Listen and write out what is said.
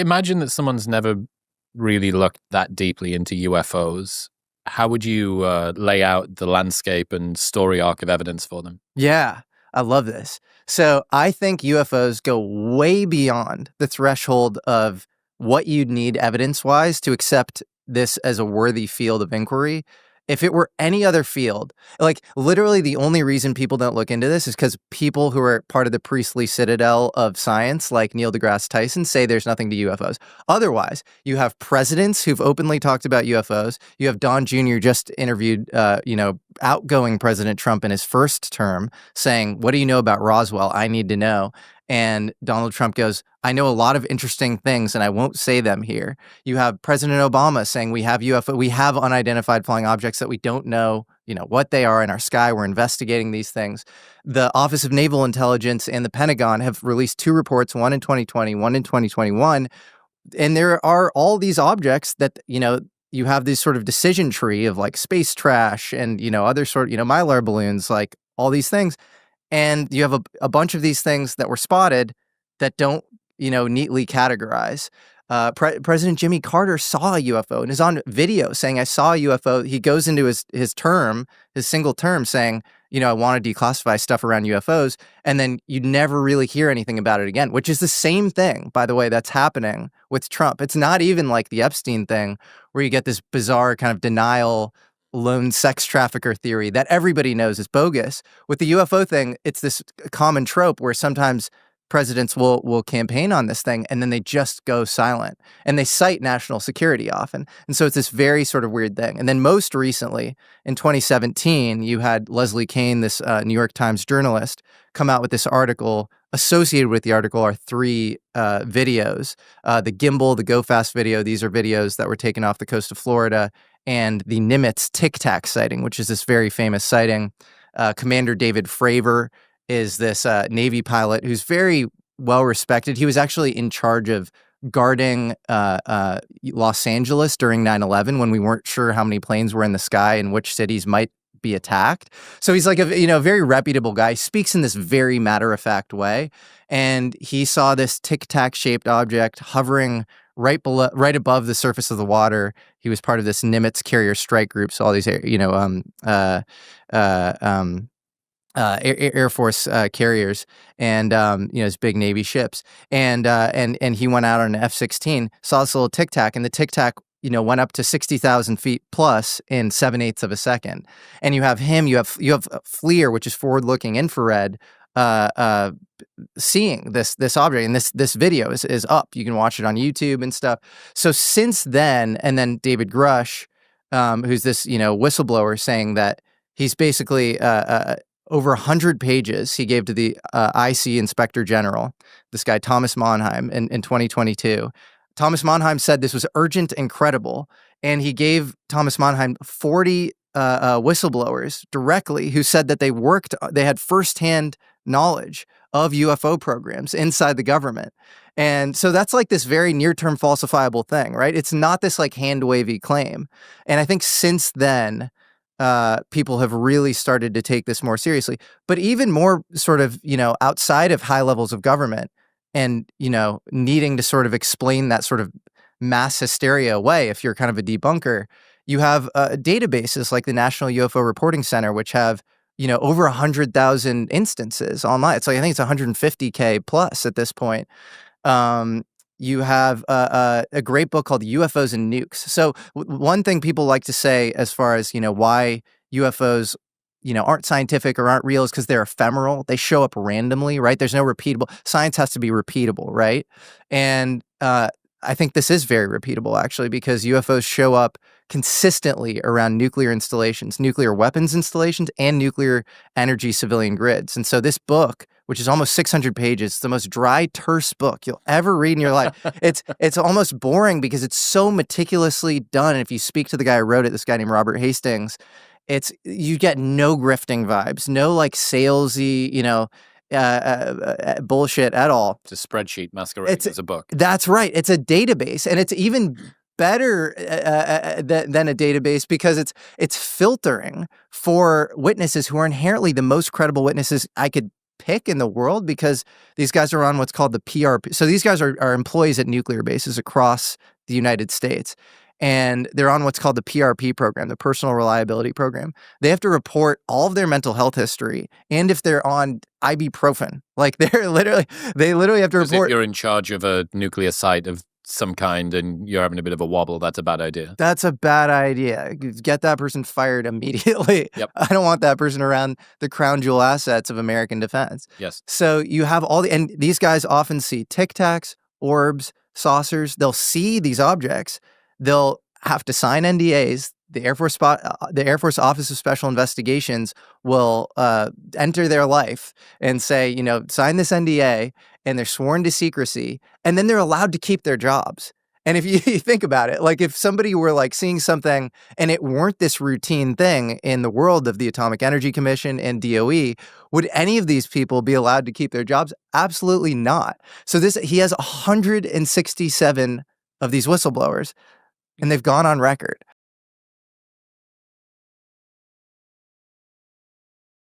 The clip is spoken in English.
Imagine that someone's never really looked that deeply into UFOs. How would you lay out the landscape and story arc of evidence for them? Yeah, I love this. So I think UFOs go way beyond the threshold of what you'd need evidence-wise to accept this as a worthy field of inquiry. If it were any other field, like literally the only reason people don't look into this is because people who are part of the priestly citadel of science, like Neil deGrasse Tyson, say there's nothing to UFOs. Otherwise, you have presidents who've openly talked about UFOs. You have Don Jr. just interviewed, outgoing President Trump in his first term saying, "What do you know about Roswell? I need to know." And Donald Trump goes, "I know a lot of interesting things and I won't say them here." You have President Obama saying we have we have unidentified flying objects that we don't know, what they are in our sky. We're investigating these things. The Office of Naval Intelligence and the Pentagon have released two reports, one in 2020, one in 2021. And there are all these objects that, you have this sort of decision tree of like space trash and, other sort, Mylar balloons, like all these things. And you have a bunch of these things that were spotted that don't, neatly categorize. President Jimmy Carter saw a UFO and is on video saying, "I saw a UFO." He goes into his single term saying, "I want to declassify stuff around UFOs." And then you never really hear anything about it again, which is the same thing, by the way, that's happening with Trump. It's not even like the Epstein thing where you get this bizarre kind of denial lone sex trafficker theory that everybody knows is bogus. With the UFO thing, it's this common trope where sometimes presidents will campaign on this thing and then they just go silent and they cite national security often. And so it's this very sort of weird thing. And then most recently in 2017, you had Leslie Kean, this New York Times journalist, come out with this article. Associated with the article are three videos. The gimbal, the Go Fast video. These are videos that were taken off the coast of Florida, and the Nimitz Tic Tac sighting, which is this very famous sighting. Commander David Fravor is this Navy pilot who's very well respected. He was actually in charge of guarding Los Angeles during 9/11 when we weren't sure how many planes were in the sky and which cities might be attacked. So he's like a very reputable guy. He speaks in this very matter-of-fact way. And he saw this tic-tac shaped object hovering right above the surface of the water. He was part of this Nimitz carrier strike group. So all these, Air Force carriers and his big Navy ships. And he went out on an F-16, saw this little tic tac, and the tic tac went up to 60,000 feet plus in 7/8 of a second. And you have him. You have FLIR, which is forward-looking infrared. Seeing this object, and this video is up. You can watch it on YouTube and stuff. So since then, and then David Grush, who's this whistleblower, saying that he's basically over 100 pages he gave to the IC Inspector General, this guy Thomas Monheim, in 2022. Thomas Monheim said this was urgent and credible, and he gave Thomas Monheim 40 whistleblowers directly who said that they had firsthand knowledge of UFO programs inside the government. And so that's like this very near-term falsifiable thing, right? It's not this like hand-wavy claim. And I think since then, people have really started to take this more seriously. But even more sort of, outside of high levels of government and, needing to sort of explain that sort of mass hysteria away if you're kind of a debunker, you have databases like the National UFO Reporting Center, which have over 100,000 instances online. It's like, I think it's 150K plus at this point. You have a great book called UFOs and Nukes. So one thing people like to say as far as, why UFOs, aren't scientific or aren't real is because they're ephemeral. They show up randomly, right? There's no repeatable. Science has to be repeatable, right? And I think this is very repeatable, actually, because UFOs show up consistently around nuclear installations, nuclear weapons installations, and nuclear energy civilian grids. And so this book, which is almost 600 pages, the most dry, terse book you'll ever read in your life. It's almost boring because it's so meticulously done. And if you speak to the guy who wrote it, this guy named Robert Hastings, you get no grifting vibes, no like salesy, bullshit at all. It's a spreadsheet masquerading as a book. That's right. It's a database, and it's even better than a database because it's filtering for witnesses who are inherently the most credible witnesses I could pick in the world because these guys are on what's called the PRP. So these guys are employees at nuclear bases across the United States. And they're on what's called the PRP program, the Personal Reliability Program. They have to report all of their mental health history and if they're on ibuprofen. Like they literally have to report. If you're in charge of a nuclear site of some kind and you're having a bit of a wobble, that's a bad idea. That's a bad idea. Get that person fired immediately. Yep. I don't want that person around the crown jewel assets of American defense. Yes. So you have and these guys often see tic tacs, orbs, saucers. They'll see these objects. They'll have to sign NDAs. The Air Force Office of Special Investigations will enter their life and say, sign this NDA, and they're sworn to secrecy, and then they're allowed to keep their jobs. And if you think about it, like if somebody were like seeing something and it weren't this routine thing in the world of the Atomic Energy Commission and DOE, would any of these people be allowed to keep their jobs? Absolutely not. So he has 167 of these whistleblowers, and they've gone on record.